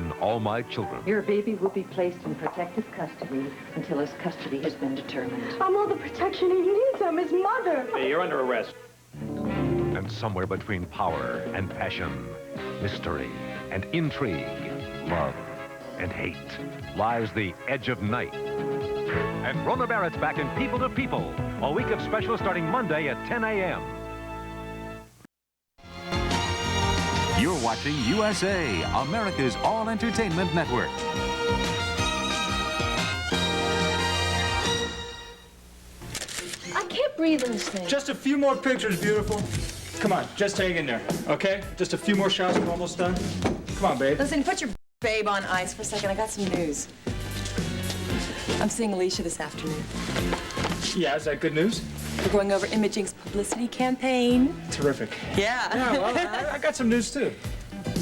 son, all my children. Your baby will be placed in protective custody until his custody has been determined. I'm all the protection he needs. I'm his mother. Hey, you're under arrest. And somewhere between power and passion, mystery and intrigue, love and hate, lies the edge of night. And Rona Barrett's back in People to People, a week of specials starting Monday at 10 a.m. You're watching USA, America's all-entertainment network. I can't breathe in this thing. Just a few more pictures, beautiful. Come on, just hang in there, okay? Just a few more shots, we're almost done. Come on, babe. Listen, put your babe on ice for a second. I got some news. I'm seeing Alicia this afternoon. Yeah, is that good news? We're going over Imaging's publicity campaign. Terrific. Yeah. Yeah, well, I got some news, too.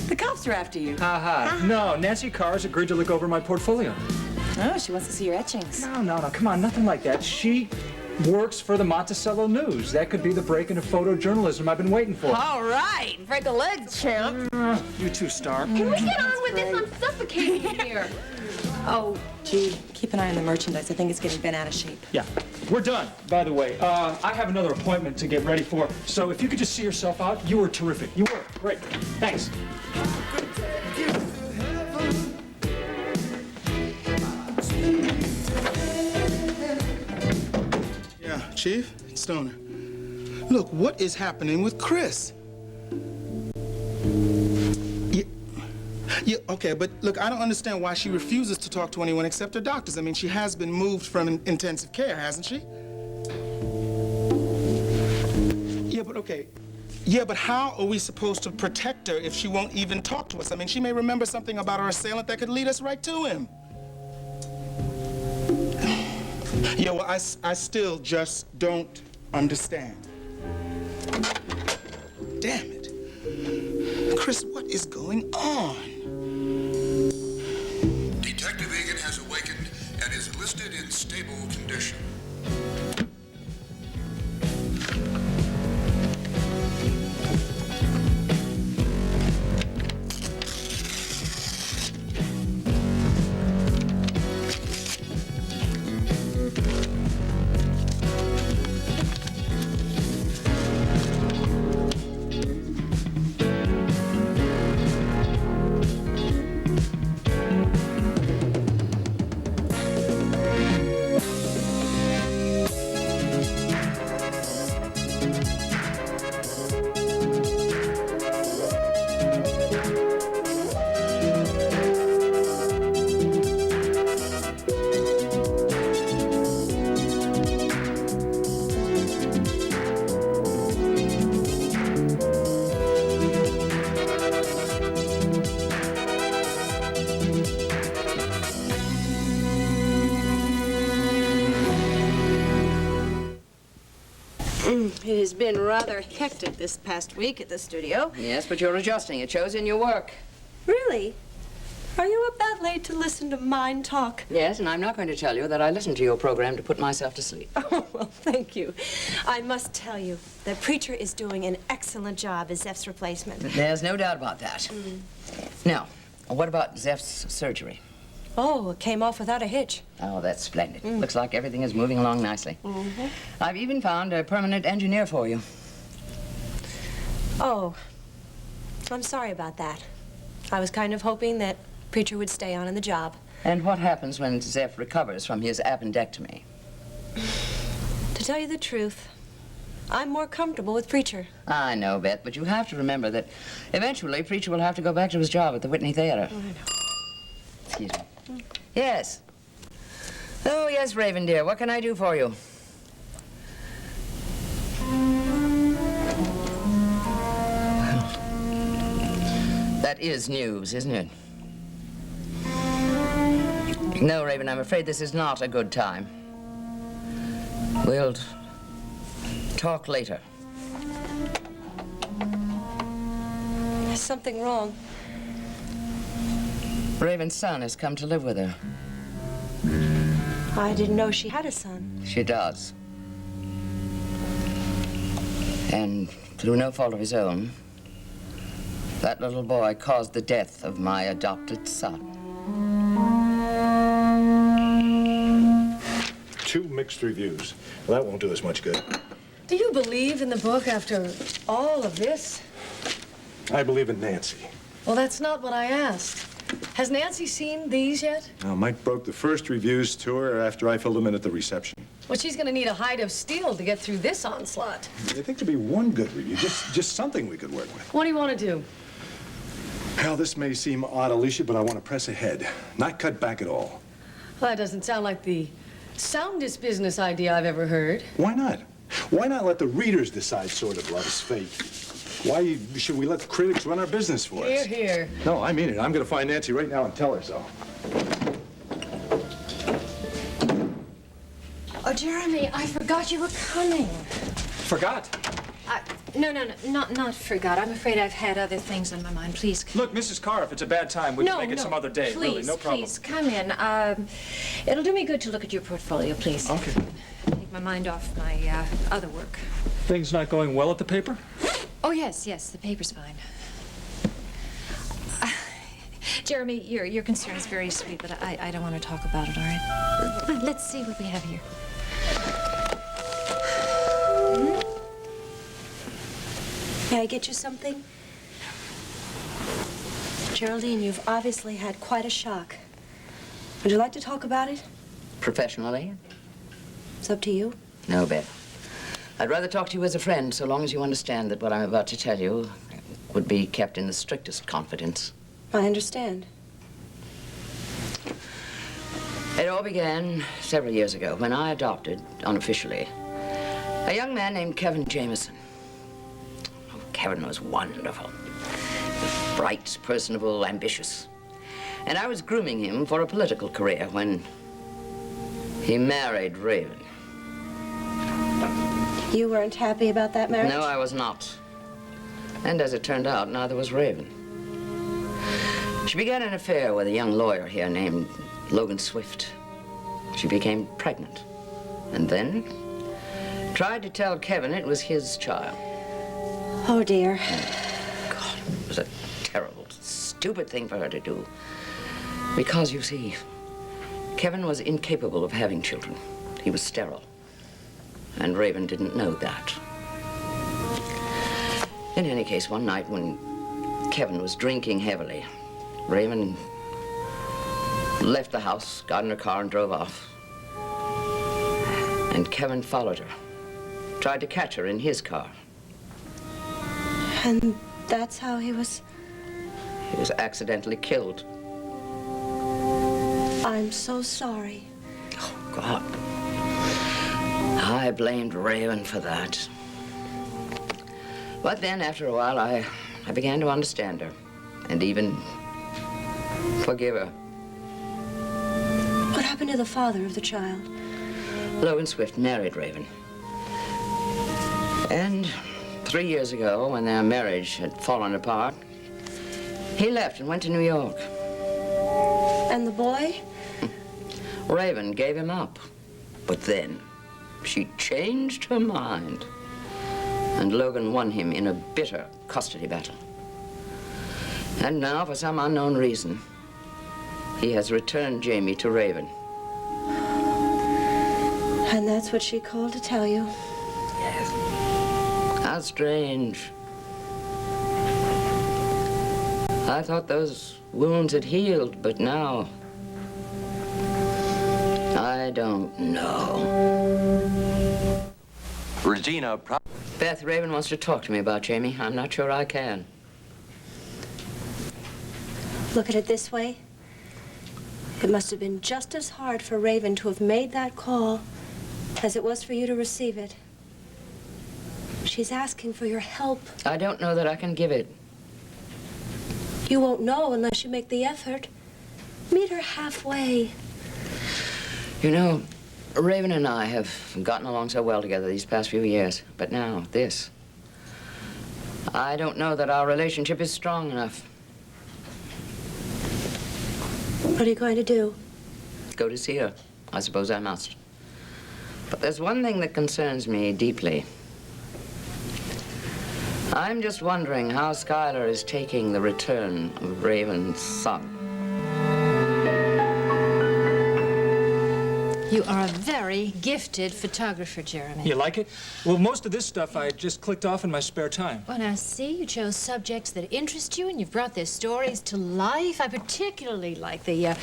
The cops are after you. No, Nancy Carr's agreed to look over my portfolio. Oh, she wants to see your etchings. No, come on, nothing like that. She works for the Monticello News. That could be the break into photojournalism I've been waiting for. All right, break a leg, champ. You too, Star. Can we get on with this? I'm suffocating here. Oh, gee, keep an eye on the merchandise. I think it's getting bent out of shape. Yeah, we're done, by the way. I have another appointment to get ready for, so if you could just see yourself out, you were terrific. You were. Great. Thanks. Yeah, Chief, it's Stoner. Look, what is happening with Chris? Yeah, okay, but look, I don't understand why she refuses to talk to anyone except her doctors. I mean, she has been moved from intensive care, hasn't she? Yeah, but okay. Yeah, but how are we supposed to protect her if she won't even talk to us? I mean, she may remember something about our assailant that could lead us right to him. Yeah, well, I still just don't understand. Damn it. Chris, what is going on? Detective Egan has awakened and is listed in stable condition. It has been rather hectic this past week at the studio. Yes, but you're adjusting. It shows in your work. Really? Are you up that late to listen to mine talk? Yes, and I'm not going to tell you that I listened to your program to put myself to sleep. Oh, well, thank you. I must tell you, the preacher is doing an excellent job as Zeph's replacement. There's no doubt about that. Now, what about Zeph's surgery? Oh, it came off without a hitch. Oh, that's splendid. Looks like everything is moving along nicely. I've even found a permanent engineer for you. Oh, I'm sorry about that. I was kind of hoping that preacher would stay on in the job. And what happens when Zeph recovers from his appendectomy? To tell you the truth, I'm more comfortable with preacher. I know, Beth, but you have to remember that eventually preacher will have to go back to his job at the Whitney Theater. Oh, I know. Excuse me. Yes. Oh, yes, Raven, dear. What can I do for you? That is news, isn't it? No, Raven, I'm afraid this is not a good time. We'll talk later. There's something wrong. Raven's son has come to live with her. I didn't know she had a son. She does. And through no fault of his own, That little boy caused the death of my adopted son. 2 mixed reviews. Well, that won't do us much good. Do you believe in the book after all of this? I believe in Nancy. Well, that's not what I asked. Has Nancy seen these yet? Now, Mike broke the first reviews to her after I filled them in at the reception. Well, she's going to need a hide of steel to get through this onslaught. I think there'd be one good review, just something we could work with. What do you want to do? Well, this may seem odd, Alicia, but I want to press ahead, not cut back at all. Well, that doesn't sound like the soundest business idea I've ever heard. Why not? Why not let the readers decide sort of love's fate? Why should we let the critics run our business for us? Here, here. No, I mean it. I'm going to find Nancy right now and tell her so. Oh, Jeremy, I forgot you were coming. Forgot? No, not forgot. I'm afraid I've had other things on my mind. Please. Look, Mrs. Carr, if it's a bad time, we can make it some other day. Please, really, no problem. please, come in. It'll do me good to look at your portfolio, please. Okay. Take my mind off my other work. Things not going well at the paper? Oh, yes, the paper's fine. Jeremy, your concern is very sweet, but I don't want to talk about it, all right? Let's see what we have here. May I get you something? Geraldine, you've obviously had quite a shock. Would you like to talk about it? Professionally? It's up to you. No, Beth. I'd rather talk to you as a friend, so long as you understand that what I'm about to tell you would be kept in the strictest confidence. I understand. It all began several years ago when I adopted, unofficially, a young man named Kevin Jameson. Oh, Kevin was wonderful. Bright, personable, ambitious. And I was grooming him for a political career when he married Raven. You weren't happy about that marriage? No, I was not. And as it turned out, neither was Raven. She began an affair with a young lawyer here named Logan Swift. She became pregnant. And then tried to tell Kevin it was his child. Oh, dear. God, it was a terrible, stupid thing for her to do. Because, you see, Kevin was incapable of having children. He was sterile. And Raven didn't know that. In any case, one night when Kevin was drinking heavily, Raven left the house, got in her car, and drove off. And Kevin followed her, tried to catch her in his car. And that's how he was... He was accidentally killed. I'm so sorry. Oh, God. I blamed Raven for that. But then, after a while, I began to understand her and even forgive her. What happened to the father of the child? Logan Swift married Raven. And 3 years ago, when their marriage had fallen apart, he left and went to New York. And the boy? Raven gave him up. But then she changed her mind. And Logan won him in a bitter custody battle. And now, for some unknown reason, he has returned Jamie to Raven. And that's what she called to tell you? Yes. How strange. I thought those wounds had healed, but now... I don't know. Regina, Beth, Raven wants to talk to me about Jamie. I'm not sure I can. Look at it this way. It must have been just as hard for Raven to have made that call as it was for you to receive it. She's asking for your help. I don't know that I can give it. You won't know unless you make the effort. Meet her halfway. You know, Raven and I have gotten along so well together these past few years. But now, this. I don't know that our relationship is strong enough. What are you going to do? Go to see her. I suppose I must. But there's one thing that concerns me deeply. I'm just wondering how Schuyler is taking the return of Raven's son. You are a very gifted photographer, Jeremy. You like it? Well, most of this stuff I just clicked off in my spare time. Well, now, see, you chose subjects that interest you, and you've brought their stories to life. I particularly like the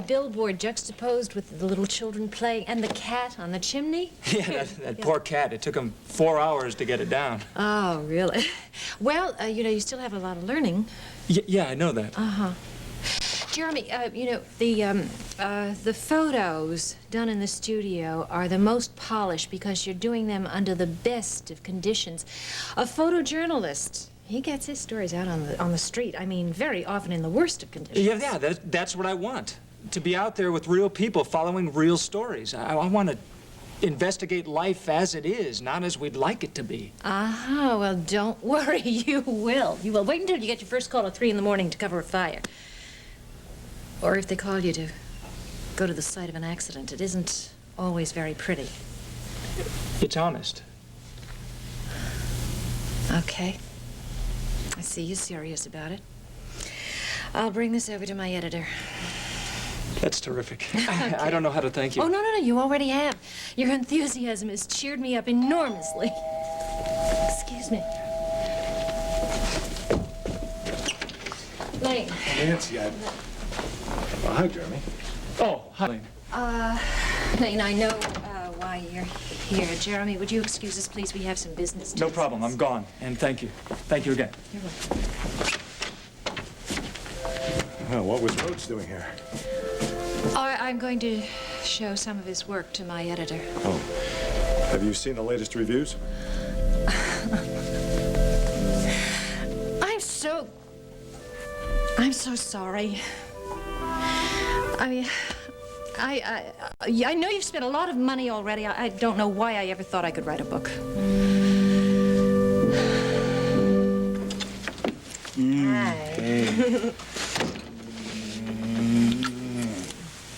billboard juxtaposed with the little children playing and the cat on the chimney. Yeah, that poor cat. It took him 4 hours to get it down. Oh, really? Well, you know, you still have a lot of learning. Yeah, I know that. Uh-huh. Jeremy, you know, the photos done in the studio are the most polished because you're doing them under the best of conditions. A photojournalist, he gets his stories out on the street. I mean, very often in the worst of conditions. Yeah, that's what I want. To be out there with real people following real stories. I want to investigate life as it is, not as we'd like it to be. Uh-huh. Well, don't worry. You will. You will. Wait until you get your first call at 3 in the morning to cover a fire. Or if they call you to go to the site of an accident. It isn't always very pretty. It's honest. Okay. I see you're serious about it. I'll bring this over to my editor. That's terrific. Okay. I don't know how to thank you. Oh, no, you already have. Your enthusiasm has cheered me up enormously. Excuse me. Lane. Nancy, hi, Jeremy. Oh, hi, Lane. Lane, I know why you're here. Jeremy, would you excuse us, please? We have some business to No discuss. problem. I'm gone. And thank you. Thank you again. You're welcome. Well, what was Rhodes doing here? I'm going to show some of his work to my editor. Oh. Have you seen the latest reviews? I'm so sorry. I know you've spent a lot of money already. I don't know why I ever thought I could write a book. Hi.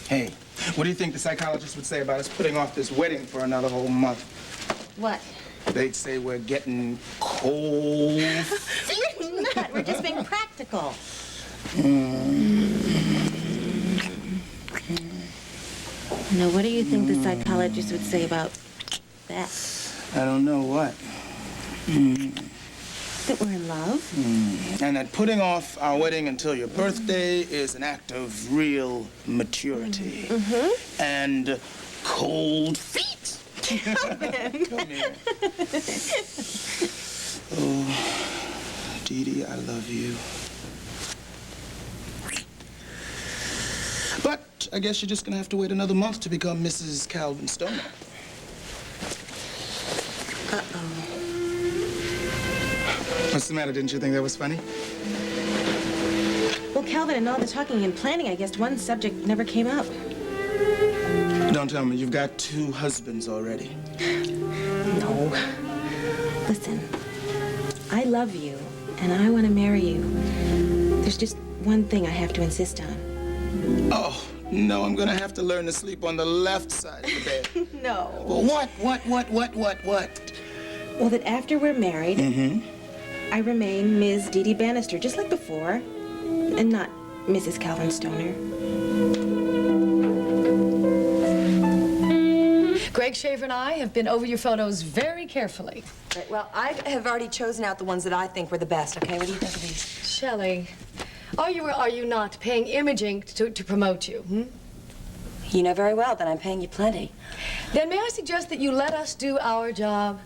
Hey, what do you think the psychologist would say about us putting off this wedding for another whole month? What? They'd say we're getting cold. We're not. We're just being practical. Now, what do you think the psychologist would say about that? I don't know what. That we're in love? And that putting off our wedding until your birthday is an act of real maturity. And cold feet. Come here. Oh, Dee Dee, I love you. But I guess you're just gonna have to wait another month to become Mrs. Calvin Stoner. What's the matter? Didn't you think that was funny? Well, Calvin, and all the talking and planning, I guess one subject never came up. Don't tell me you've got 2 husbands already. No. Listen, I love you, and I want to marry you. There's just one thing I have to insist on. Oh, no, I'm gonna have to learn to sleep on the left side of the bed. No. Well, what? Well, that after we're married, I remain Ms. Dee Dee Bannister, just like before, and not Mrs. Calvin Stoner. Greg Shaver and I have been over your photos very carefully. Right, well, I have already chosen out the ones that I think were the best, okay? What do you think of these? Shelley, are you or are you not paying Imaging to promote you? You know very well that I'm paying you plenty. Then may I suggest that you let us do our job?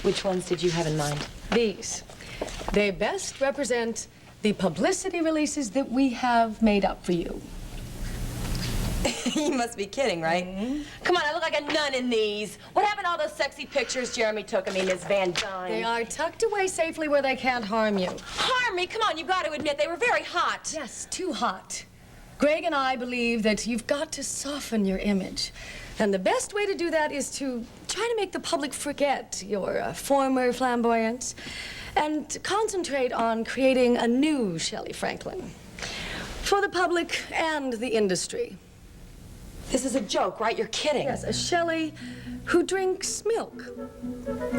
Which ones did you have in mind? These. They best represent the publicity releases that we have made up for you. You must be kidding, right? Come on, I look like a nun in these. What happened to all those sexy pictures Jeremy took of me, Miss Van Dyne? They are tucked away safely where they can't harm you. Harm me? Come on, you've got to admit, they were very hot. Yes, too hot. Greg and I believe that you've got to soften your image. And the best way to do that is to try to make the public forget your former flamboyance and concentrate on creating a new Shelley Franklin for the public and the industry. This is a joke, right? You're kidding. Yes, a Shelley who drinks milk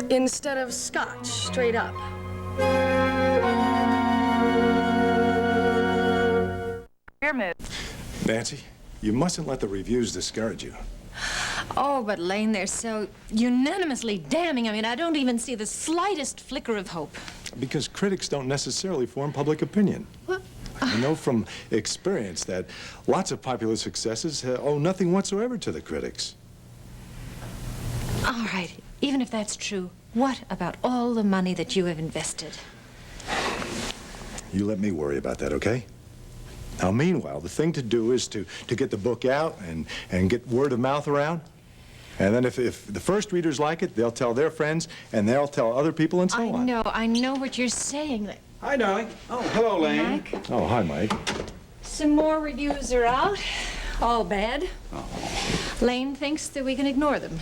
instead of scotch, straight up. Your move. Nancy, you mustn't let the reviews discourage you. Oh, but Lane, they're so unanimously damning. I mean, I don't even see the slightest flicker of hope. Because critics don't necessarily form public opinion. What? I know from experience that lots of popular successes owe nothing whatsoever to the critics. All right, even if that's true, what about all the money that you have invested? You let me worry about that, okay? Now, meanwhile, the thing to do is to get the book out and get word of mouth around. And then if the first readers like it, they'll tell their friends, and they'll tell other people, and so on. I know what you're saying. Hi, darling. Oh, hello, Lane. Mike? Oh, hi, Mike. Some more reviews are out. All bad. Oh. Lane thinks that we can ignore them.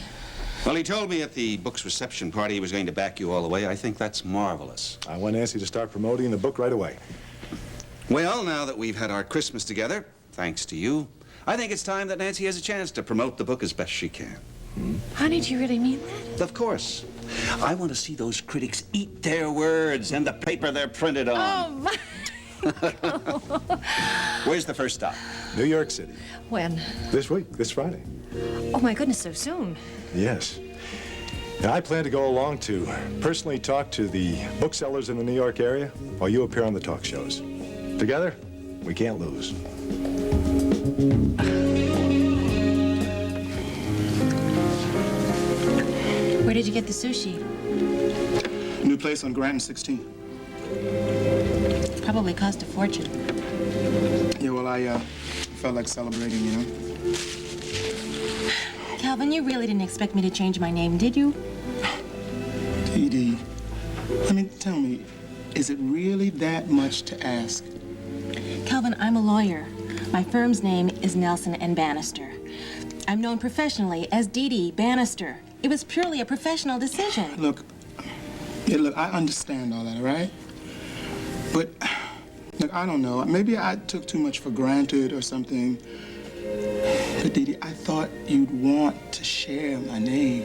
Well, he told me at the book's reception party he was going to back you all the way. I think that's marvelous. I want Nancy to start promoting the book right away. Well, now that we've had our Christmas together, thanks to you, I think it's time that Nancy has a chance to promote the book as best she can. Honey, do you really mean that? Of course. I want to see those critics eat their words and the paper they're printed on. Oh, my... Where's the first stop? New York City. When? This week, this Friday. Oh, my goodness, so soon. Yes. Now, I plan to go along to personally talk to the booksellers in the New York area while you appear on the talk shows. Together, we can't lose. Where did you get the sushi? New place on Grant and 16. Probably cost a fortune. Yeah, well, I felt like celebrating, you know? Calvin, you really didn't expect me to change my name, did you? Dee Dee, I mean, tell me, is it really that much to ask? Calvin, I'm a lawyer. My firm's name is Nelson and Bannister. I'm known professionally as Dee Dee Bannister. It was purely a professional decision. Look, I understand all that, all right? But, look, I don't know. Maybe I took too much for granted or something. But, Dee Dee, I thought you'd want to share my name.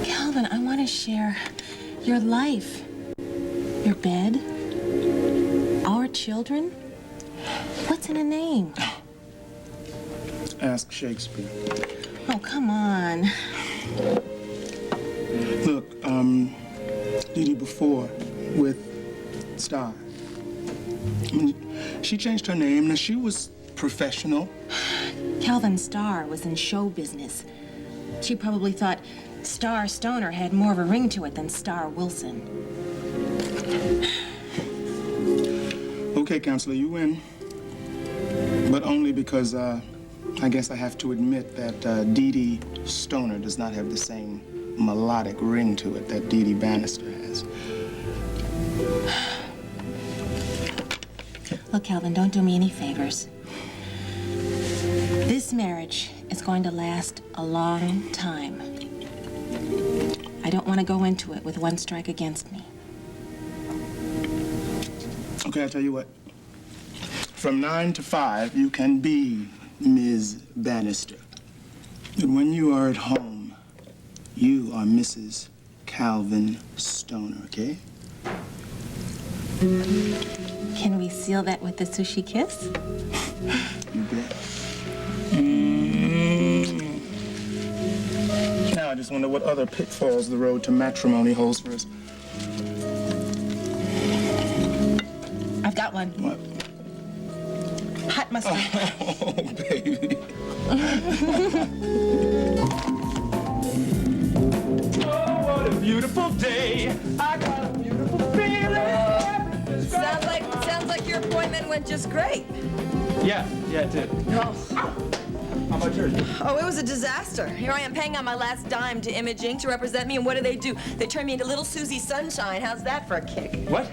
Calvin, I want to share your life, your bed, our children. What's in a name? Ask Shakespeare. Oh, come on. Look, Dee Dee, before, with Star, I mean, she changed her name, and she was professional. Calvin Starr was in show business. She probably thought Star Stoner had more of a ring to it than Star Wilson. Okay, Counselor, you win. But only because, I guess I have to admit that Dee Dee Stoner does not have the same melodic ring to it that Dee Dee Bannister has. Look, Calvin, don't do me any favors. This marriage is going to last a long time. I don't want to go into it with one strike against me. Okay, I'll tell you what. From 9 to 5, you can be Ms. Bannister. But when you are at home, you are Mrs. Calvin Stoner, okay? Can we seal that with the sushi kiss? You bet. Now I just wonder what other pitfalls the road to matrimony holds for us. I've got one. What? Hot mustard. Oh, baby. Oh, what a beautiful day. I got a beautiful feeling. Sounds like your appointment went just great. Yeah, it did. Oh. How about yours? Oh, it was a disaster. Here I am paying out my last dime to Image Inc. to represent me, and what do? They turn me into little Susie Sunshine. How's that for a kick? What?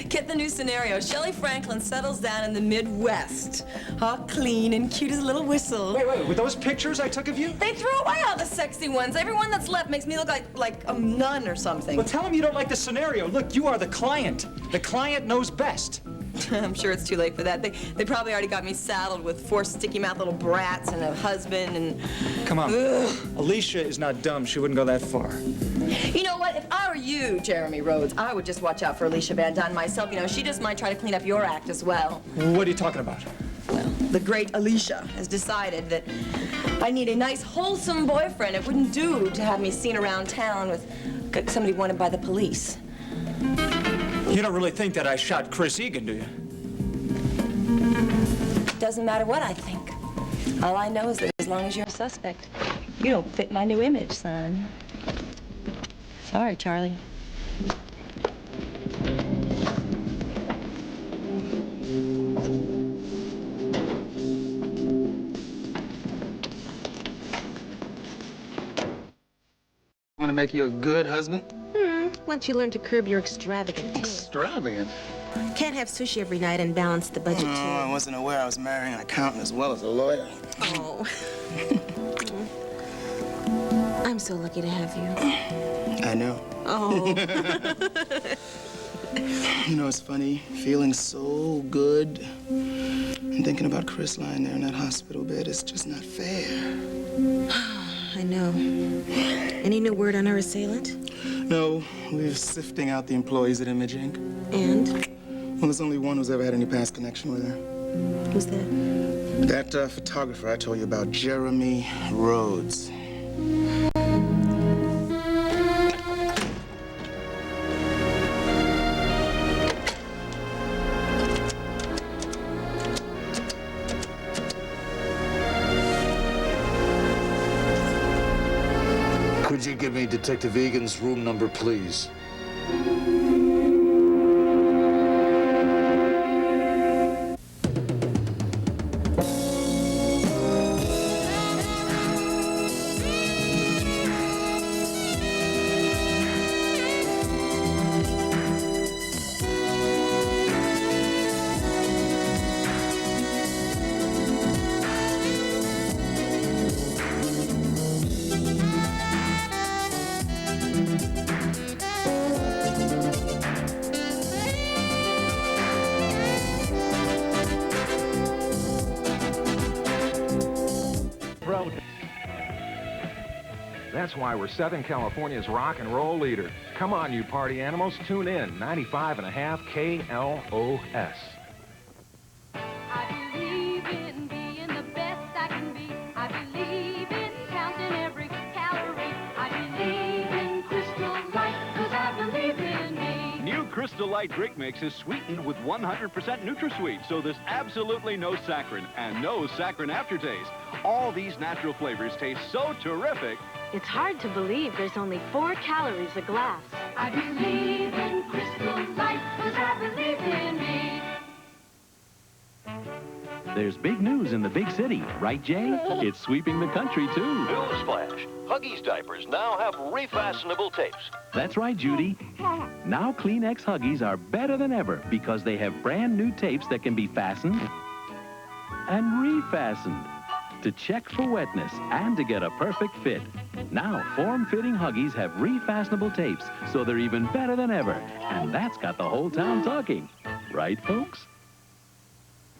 Get the new scenario. Shelley Franklin settles down in the Midwest. All clean and cute as a little whistle. Wait, with those pictures I took of you? They threw away all the sexy ones. Every one that's left makes me look like a nun or something. Well, tell him you don't like the scenario. Look, you are the client. The client knows best. I'm sure it's too late for that. They probably already got me saddled with 4 sticky-mouthed little brats and a husband and... Come on. Ugh. Alicia is not dumb. She wouldn't go that far. You know what? If I were you, Jeremy Rhodes, I would just watch out for Alicia Van Dunn myself. You know, she just might try to clean up your act as well. What are you talking about? Well, the great Alicia has decided that I need a nice, wholesome boyfriend. It wouldn't do to have me seen around town with somebody wanted by the police. You don't really think that I shot Chris Egan, do you? Doesn't matter what I think. All I know is that as long as you're a suspect, you don't fit my new image, son. Sorry, Charlie. Want to make you a good husband? Once you learn to curb your extravagant taste. Extravagant? Can't have sushi every night and balance the budget, too. I wasn't aware I was marrying an accountant as well as a lawyer. Oh. I'm so lucky to have you. I know. Oh. You know, it's funny, feeling so good and thinking about Chris lying there in that hospital bed is just not fair. I know. Any new word on our assailant? No, we're sifting out the employees at Imaging. And? Well, there's only one who's ever had any past connection with her. Who's that? That photographer I told you about, Jeremy Rhodes. Could you give me Detective Egan's room number, please? That's why we're Southern California's rock and roll leader. Come on, you party animals, tune in. 95.5 KLOS. I believe in being the best I can be. I believe in counting every calorie. I believe in Crystal Light, 'cause I believe in me. New Crystal Light drink mix is sweetened with 100% NutraSweet, so there's absolutely no saccharin and no saccharin aftertaste. All these natural flavors taste so terrific. It's hard to believe there's only 4 calories a glass. I believe in Crystal Light, 'cause I believe in me. There's big news in the big city, right, Jay? It's sweeping the country, too. Newsflash. Huggies diapers now have refastenable tapes. That's right, Judy. Now Kleenex Huggies are better than ever because they have brand new tapes that can be fastened and refastened to check for wetness and to get a perfect fit. Now, form-fitting Huggies have refastenable tapes, so they're even better than ever. And that's got the whole town talking. Right, folks?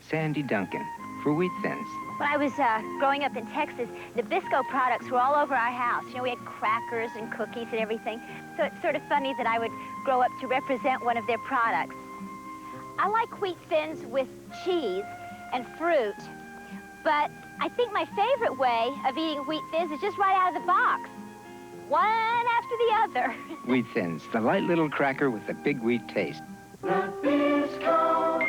Sandy Duncan for Wheat Thins. When I was growing up in Texas, Nabisco products were all over our house. You know, we had crackers and cookies and everything. So it's sort of funny that I would grow up to represent one of their products. I like Wheat Thins with cheese and fruit, but I think my favorite way of eating Wheat Thins is just right out of the box. One after the other. Wheat Thins, the light little cracker with the big wheat taste. Nabisco.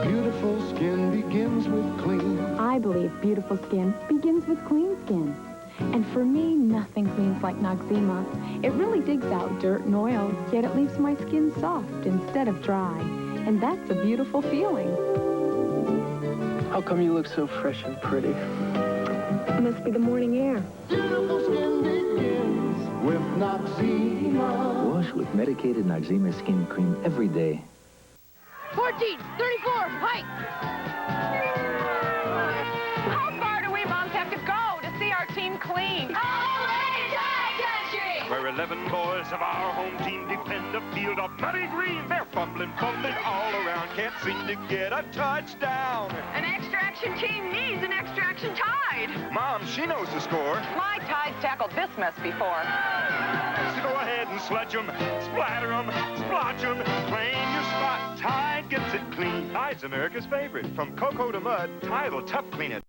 Beautiful skin begins with clean. I believe beautiful skin begins with clean skin. And for me, nothing cleans like Noxzema. It really digs out dirt and oil, yet it leaves my skin soft instead of dry. And that's a beautiful feeling. How come you look so fresh and pretty? It must be the morning air. Beautiful skin begins with Noxzema. Wash with medicated Noxzema skin cream every day. 14, 34, hike! How far do we moms have to go to see our team clean? All the way to High Country! Where 11 boys of our home team defend a field of muddy green. They're fumbling all around, can't seem to get a touchdown. An extra action team needs an extra action Tide. Mom, she knows the score. My Tide's tackled this mess before. So go ahead and sludge them, splatter them, splotch them, claim your spot. Tide gets it clean. Tide's America's favorite. From cocoa to mud, Tide will tough clean it.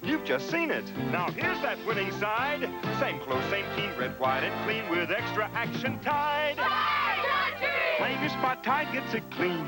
You've just seen it. Now here's that winning side. Same clothes, same team, red, white, and clean with extra action Tide. Tide! Claim your spot, Tide gets it clean.